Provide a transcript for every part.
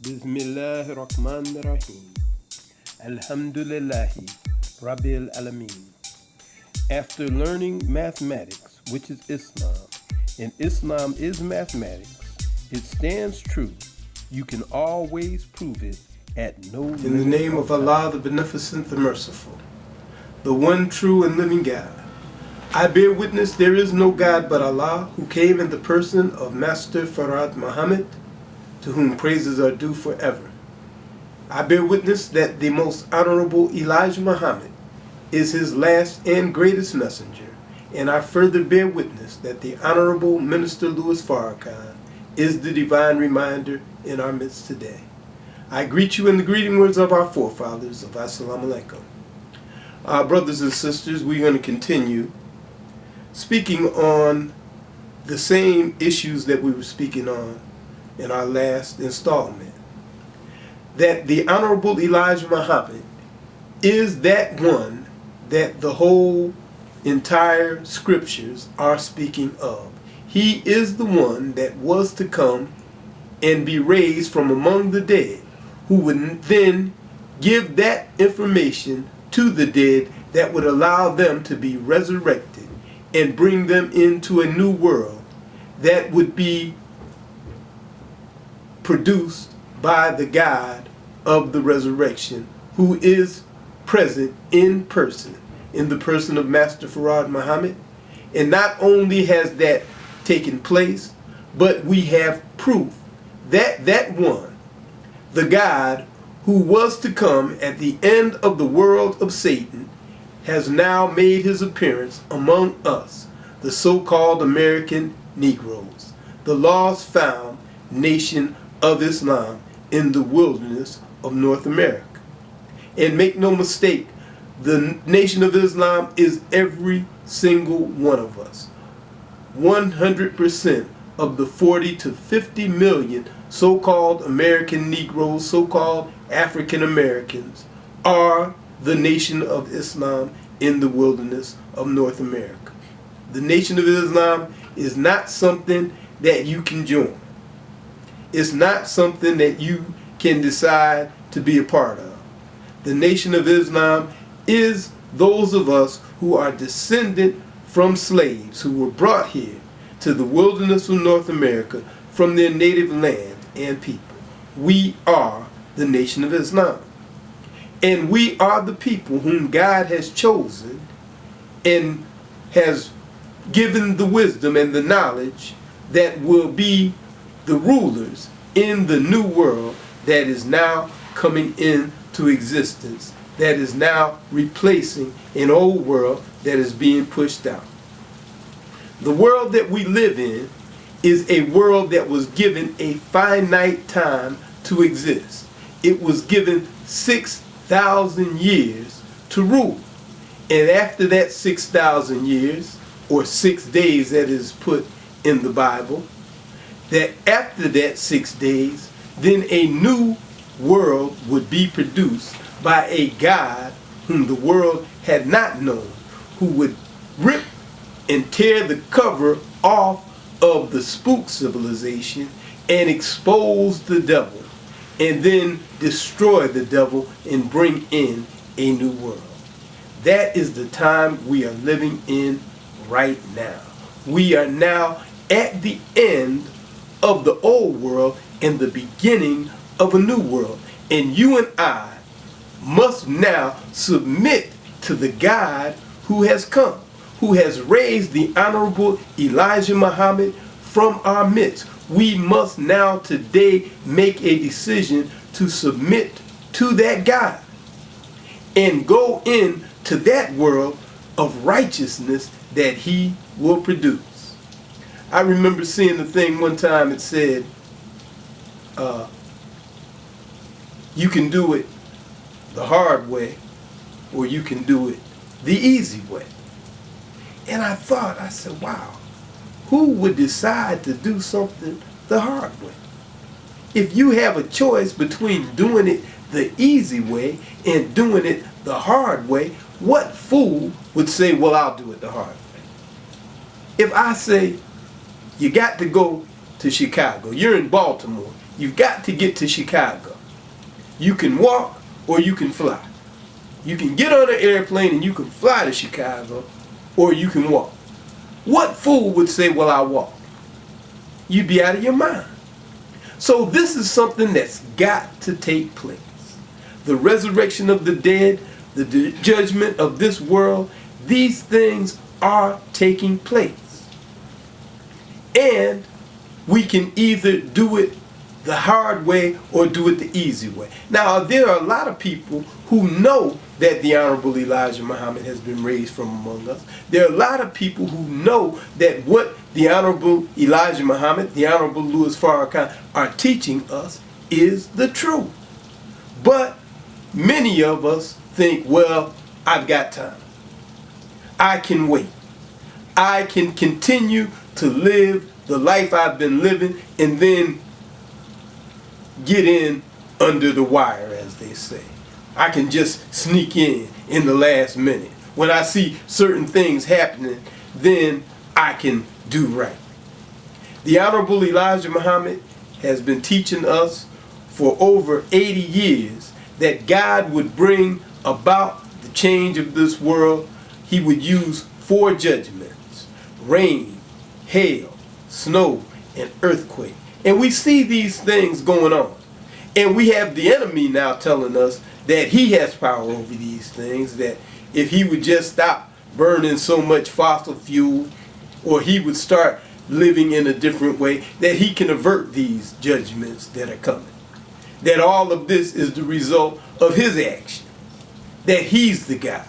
Bismillahirrahmanirrahim. Alhamdulillahi Rabbil Alameen. After learning mathematics, which is Islam, and Islam is mathematics, it stands true. You can always prove it at no limit. In the name of Allah, the Beneficent, the Merciful, the one true and living God, I bear witness there is no God but Allah, who came in the person of Master Farad Muhammad, to whom praises are due forever. I bear witness that the most honorable Elijah Muhammad is his last and greatest messenger, and I further bear witness that the Honorable Minister Louis Farrakhan is the divine reminder in our midst today. I greet you in the greeting words of our forefathers of Assalamu Alaikum. Our brothers and sisters, we're going to continue speaking on the same issues that we were speaking on in our last installment. That the Honorable Elijah Muhammad is that one that the whole entire scriptures are speaking of. He is the one that was to come and be raised from among the dead, who would then give that information to the dead that would allow them to be resurrected and bring them into a new world that would be produced by the God of the resurrection, who is present in person, in the person of Master Farad Muhammad. And not only has that taken place, but we have proof that that one, the God who was to come at the end of the world of Satan, has now made his appearance among us, the so-called American Negroes, the lost found nation of Islam in the wilderness of North America. And make no mistake, the nation of Islam is every single one of us. 100% of the 40 to 50 million so-called American Negroes, so-called African Americans, are the nation of Islam in the wilderness of North America. The nation of Islam is not something that you can join. It's not something that you can decide to be a part of. The nation of Islam is those of us who are descended from slaves who were brought here to the wilderness of North America from their native land and people. We are the nation of Islam. And we are the people whom God has chosen and has given the wisdom and the knowledge that will be the rulers in the new world that is now coming into existence, that is now replacing an old world that is being pushed out. The world that we live in is a world that was given a finite time to exist. It was given 6,000 years to rule. And after that 6,000 years, or 6 days that is put in the Bible, that after that 6 days, then a new world would be produced by a God whom the world had not known, who would rip and tear the cover off of the spook civilization and expose the devil, and then destroy the devil and bring in a new world. That is the time we are living in right now. We are now at the end of the old world and the beginning of a new world. And you and I must now submit to the God who has come, who has raised the Honorable Elijah Muhammad from our midst. We must now today make a decision to submit to that God and go into that world of righteousness that he will produce. I remember seeing the thing one time. It said, you can do it the hard way, or you can do it the easy way. And I said, wow, who would decide to do something the hard way? If you have a choice between doing it the easy way and doing it the hard way, what fool would say, well, I'll do it the hard way? If I say, you got to go to Chicago, you're in Baltimore, you've got to get to Chicago. You can walk or you can fly. You can get on an airplane and you can fly to Chicago, or you can walk. What fool would say, well, I'll walk? You'd be out of your mind. So this is something that's got to take place. The resurrection of the dead, the judgment of this world, these things are taking place. And we can either do it the hard way or do it the easy way. Now, there are a lot of people who know that the Honorable Elijah Muhammad has been raised from among us. There are a lot of people who know that what the Honorable Elijah Muhammad, the Honorable Louis Farrakhan are teaching us is the truth. But many of us think, well, I've got time. I can wait. I can continue to live the life I've been living and then get in under the wire, as they say. I can just sneak in the last minute. When I see certain things happening, then I can do right. The Honorable Elijah Muhammad has been teaching us for over 80 years that God would bring about the change of this world. He would use 4 judgments: rain, hail, snow, and earthquake. And we see these things going on. And we have the enemy now telling us that he has power over these things, that if he would just stop burning so much fossil fuel, or he would start living in a different way, that he can avert these judgments that are coming. That all of this is the result of his action. That he's the God.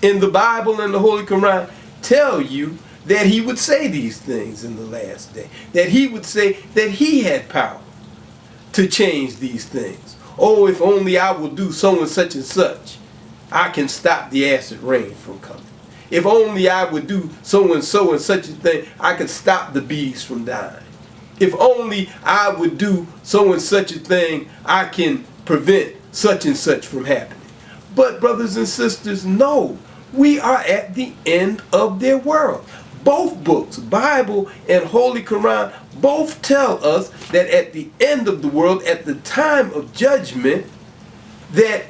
And the Bible and the Holy Quran tell you that he would say these things in the last day. That he would say that he had power to change these things. Oh, if only I will do so and such, I can stop the acid rain from coming. If only I would do so and such a thing, I could stop the bees from dying. If only I would do so and such a thing, I can prevent such and such from happening. But brothers and sisters, no, we are at the end of their world. Both books, Bible and Holy Quran, both tell us that at the end of the world, at the time of judgment, that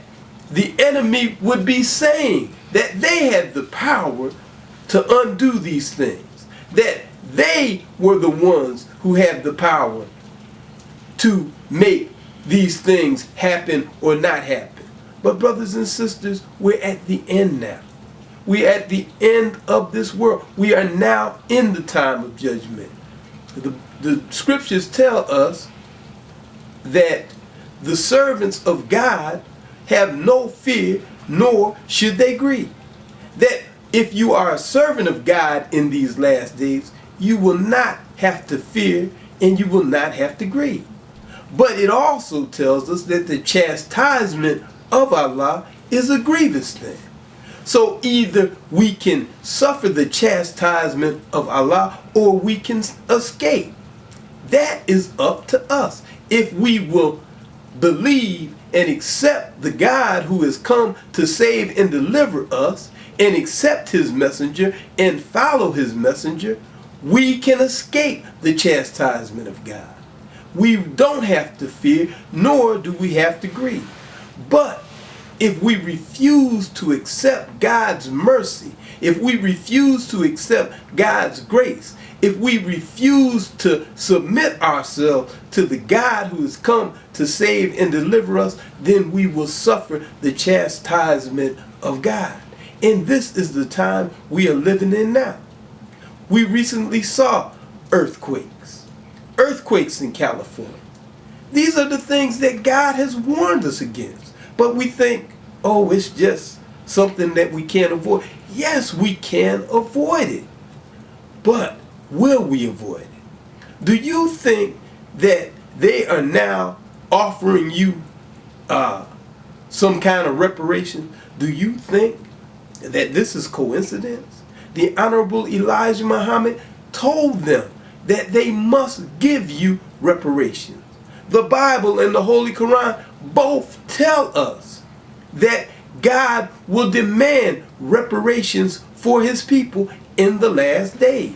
the enemy would be saying that they had the power to undo these things. That they were the ones who had the power to make these things happen or not happen. But brothers and sisters, we're at the end now. We're at the end of this world. We are now in the time of judgment. The scriptures tell us that the servants of God have no fear, nor should they grieve. That if you are a servant of God in these last days, you will not have to fear and you will not have to grieve. But it also tells us that the chastisement of Allah is a grievous thing. So either we can suffer the chastisement of Allah or we can escape. That is up to us. If we will believe and accept the God who has come to save and deliver us, and accept his messenger and follow his messenger, we can escape the chastisement of God. We don't have to fear, nor do we have to grieve. But if we refuse to accept God's mercy, if we refuse to accept God's grace, if we refuse to submit ourselves to the God who has come to save and deliver us, then we will suffer the chastisement of God. And this is the time we are living in now. We recently saw earthquakes in California. These are the things that God has warned us against. But we think, oh, it's just something that we can't avoid. Yes, we can avoid it. But will we avoid it? Do you think that they are now offering you some kind of reparation? Do you think that this is coincidence? The Honorable Elijah Muhammad told them that they must give you reparations. The Bible and the Holy Quran both tell us that God will demand reparations for his people in the last days.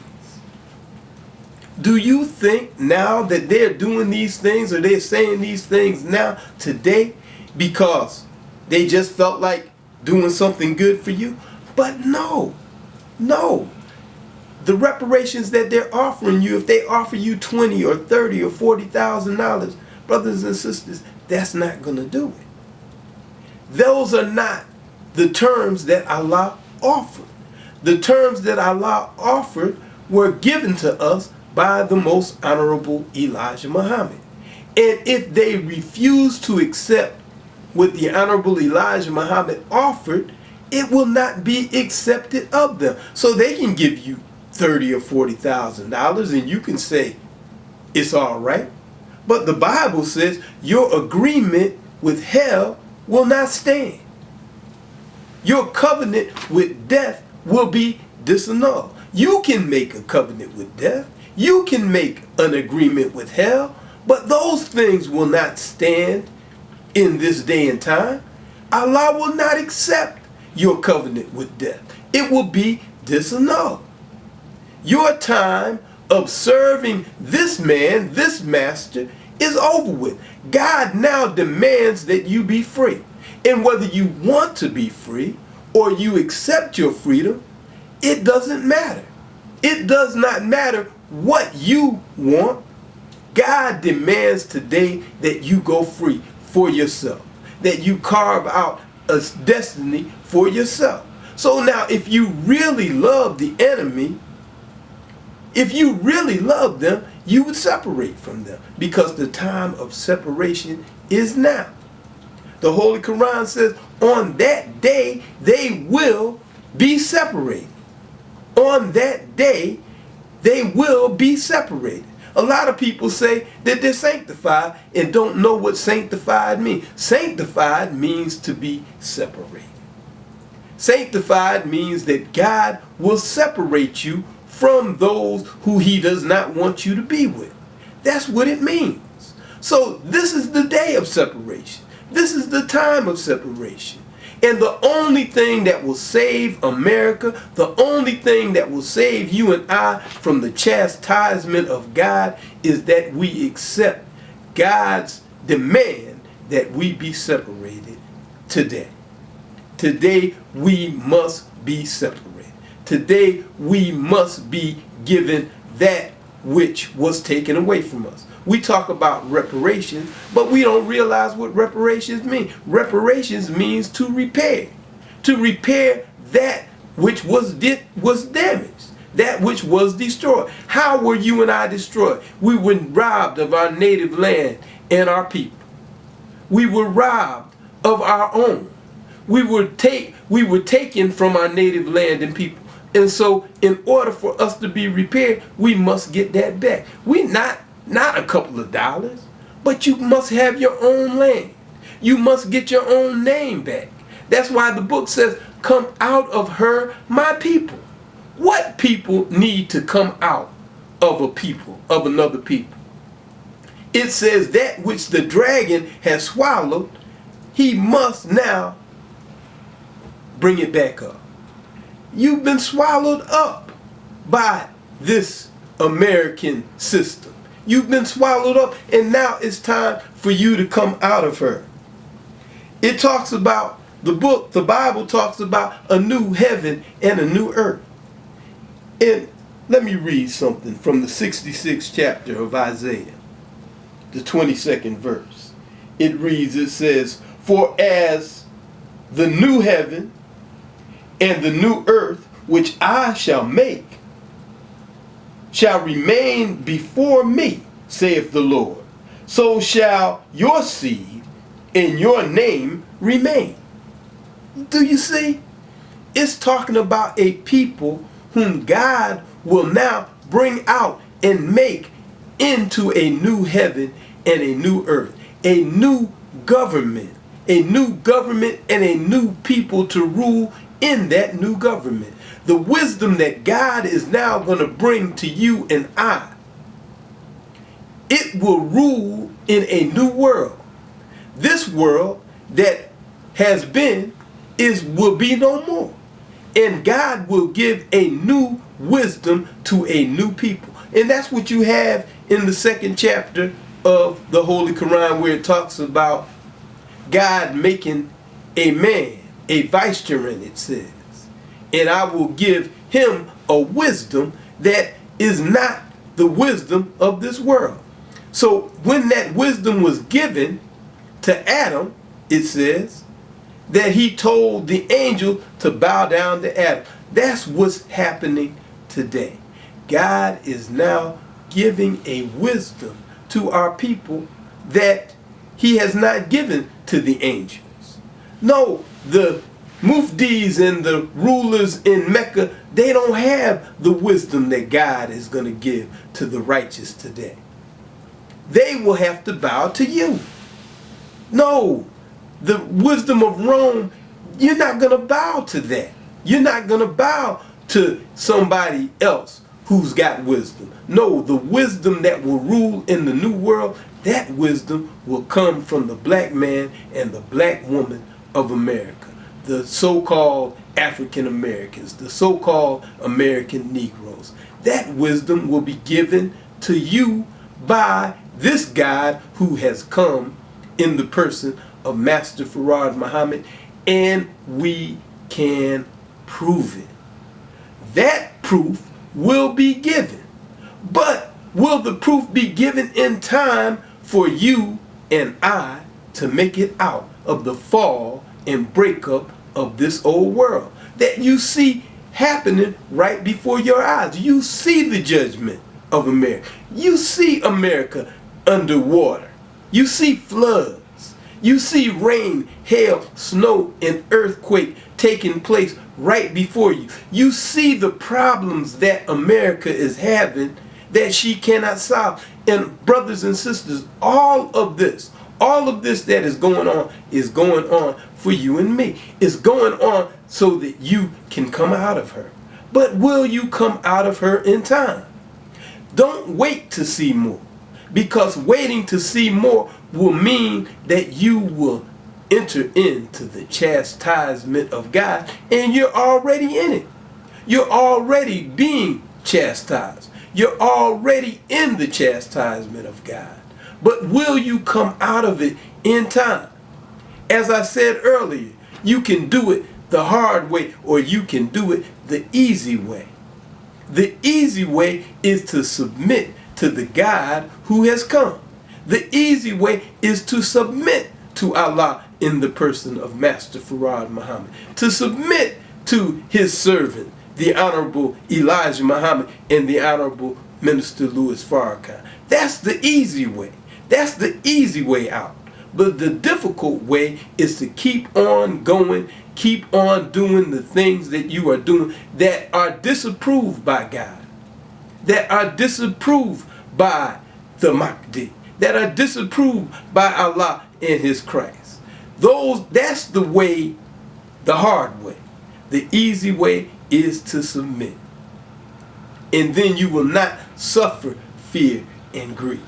Do you think now that they're doing these things, or they're saying these things now today because they just felt like doing something good for you? But no, no. The reparations that they're offering you, if they offer you $20 or $30 or $40,000, brothers and sisters, that's not going to do it. Those are not the terms that Allah offered. The terms that Allah offered were given to us by the most honorable Elijah Muhammad. And if they refuse to accept what the honorable Elijah Muhammad offered, it will not be accepted of them. So they can give you $30,000 or $40,000 and you can say it's all right. But the Bible says your agreement with hell will not stand. Your covenant with death will be disannulled. You can make a covenant with death. You can make an agreement with hell. But those things will not stand in this day and time. Allah will not accept your covenant with death. It will be disannulled. Your time of serving this man, this master, is over with. God now demands that you be free. And whether you want to be free or you accept your freedom, it doesn't matter. It does not matter what you want. God demands today that you go free for yourself, that you carve out a destiny for yourself. So now if you really love the enemy, if you really love them, you would separate from them, because the time of separation is now. The Holy Quran says on that day they will be separated. On that day they will be separated. A lot of people say that they're sanctified and don't know what sanctified means. Sanctified means to be separated. Sanctified means that God will separate you from those who he does not want you to be with. That's what it means. So this is the day of separation. This is the time of separation. And the only thing that will save America, the only thing that will save you and I from the chastisement of God, is that we accept God's demand that we be separated today. Today we must be separated. Today we must be given that which was taken away from us. We talk about reparations, but we don't realize what reparations mean. Reparations means to repair. To repair that which was damaged, that which was destroyed. How were you and I destroyed? We were robbed of our native land and our people. We were robbed of our own. We were taken from our native land and people. And so in order for us to be repaired, we must get that back. We not a couple of dollars, but you must have your own land. You must get your own name back. That's why the book says, come out of her, my people. What people need to come out of a people, of another people? It says that which the dragon has swallowed, he must now bring it back up. You've been swallowed up by this American system. You've been swallowed up, and now it's time for you to come out of her. It talks about, the Bible talks about a new heaven and a new earth. And let me read something from the 66th chapter of Isaiah, the 22nd verse. It reads, it says, for as the new heaven and the new earth which I shall make shall remain before me, saith the Lord, so shall your seed and your name remain. Do you see? It's talking about a people whom God will now bring out and make into a new heaven and a new earth, a new government and a new people to rule in that new government. The wisdom that God is now going to bring to you and I, it will rule in a new world. This world that has been will be no more. And God will give a new wisdom to a new people. And that's what you have in the 2nd chapter of the Holy Quran, where it talks about God making a man a vicegerent, it says. And I will give him a wisdom that is not the wisdom of this world. So when that wisdom was given to Adam, it says that he told the angel to bow down to Adam. That's what's happening today. God is now giving a wisdom to our people that he has not given to the angels. No, the muftis and the rulers in Mecca, they don't have the wisdom that God is going to give to the righteous today. They will have to bow to you. No, the wisdom of Rome, you're not going to bow to that. You're not going to bow to somebody else who's got wisdom. No, the wisdom that will rule in the new world, that wisdom will come from the black man and the black woman of America. The so-called African Americans, the so-called American Negroes. That wisdom will be given to you by this God who has come in the person of Master Farad Muhammad, and we can prove it. That proof will be given. But will the proof be given in time for you and I to make it out of the fall and breakup of this old world that you see happening right before your eyes? You see the judgment of America. You see America underwater. You see floods. You see rain, hail, snow, and earthquake taking place right before you. You see the problems that America is having that she cannot solve. And brothers and sisters, all of this that is going on for you and me. It's going on so that you can come out of her. But will you come out of her in time? Don't wait to see more, because waiting to see more will mean that you will enter into the chastisement of God, and you're already in it. You're already being chastised. You're already in the chastisement of God. But will you come out of it in time? As I said earlier, you can do it the hard way, or you can do it the easy way. The easy way is to submit to the God who has come. The easy way is to submit to Allah in the person of Master Farad Muhammad. To submit to his servant, the Honorable Elijah Muhammad, and the Honorable Minister Louis Farrakhan. That's the easy way. That's the easy way out. But the difficult way is to keep on going, keep on doing the things that you are doing that are disapproved by God, that are disapproved by the Mahdi, that are disapproved by Allah and his Christ. That's the way, the hard way. The easy way is to submit. And then you will not suffer fear and grief.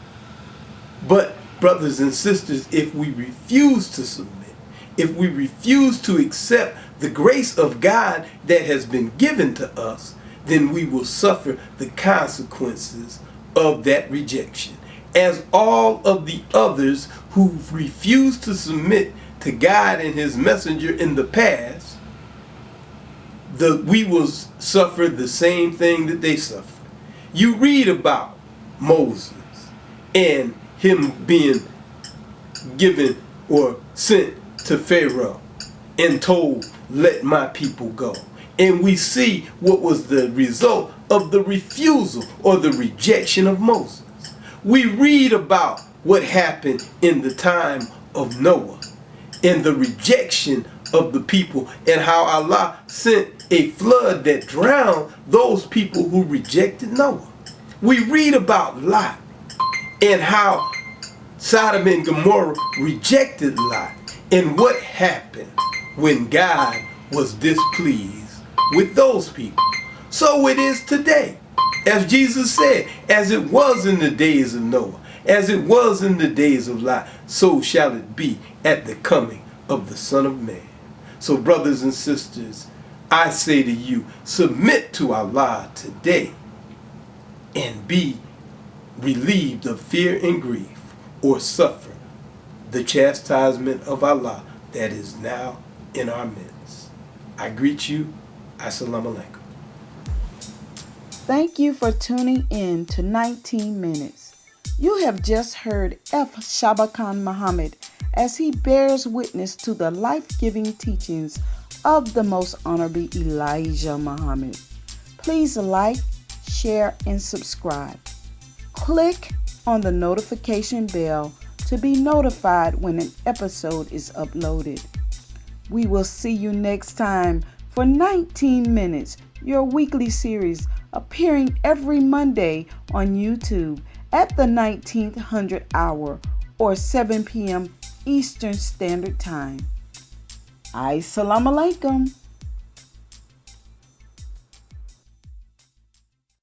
But brothers and sisters, if we refuse to submit, if we refuse to accept the grace of God that has been given to us, then we will suffer the consequences of that rejection. As all of the others who've refused to submit to God and his messenger in the past, we will suffer the same thing that they suffered. You read about Moses and him being given or sent to Pharaoh and told, let my people go. And we see what was the result of the refusal or the rejection of Moses. We read about what happened in the time of Noah and the rejection of the people, and how Allah sent a flood that drowned those people who rejected Noah. We read about Lot and how Sodom and Gomorrah rejected Lot, and what happened when God was displeased with those people. So it is today. As Jesus said, as it was in the days of Noah, as it was in the days of Lot, so shall it be at the coming of the Son of Man. So brothers and sisters, I say to you, submit to Allah today. and be relieved of fear and grief, or suffer the chastisement of Allah that is now in our midst. I greet you. Assalamu alaikum. Thank you for tuning in to 19 Minutes. You have just heard F. Shabakhan Muhammad as he bears witness to the life-giving teachings of the Most Honorable Elijah Muhammad. Please like, share, and subscribe. Click on the notification bell to be notified when an episode is uploaded. We will see you next time for 19 Minutes, your weekly series appearing every Monday on YouTube at the 1900 hour or 7 p.m. Eastern Standard Time. Assalamu alaikum.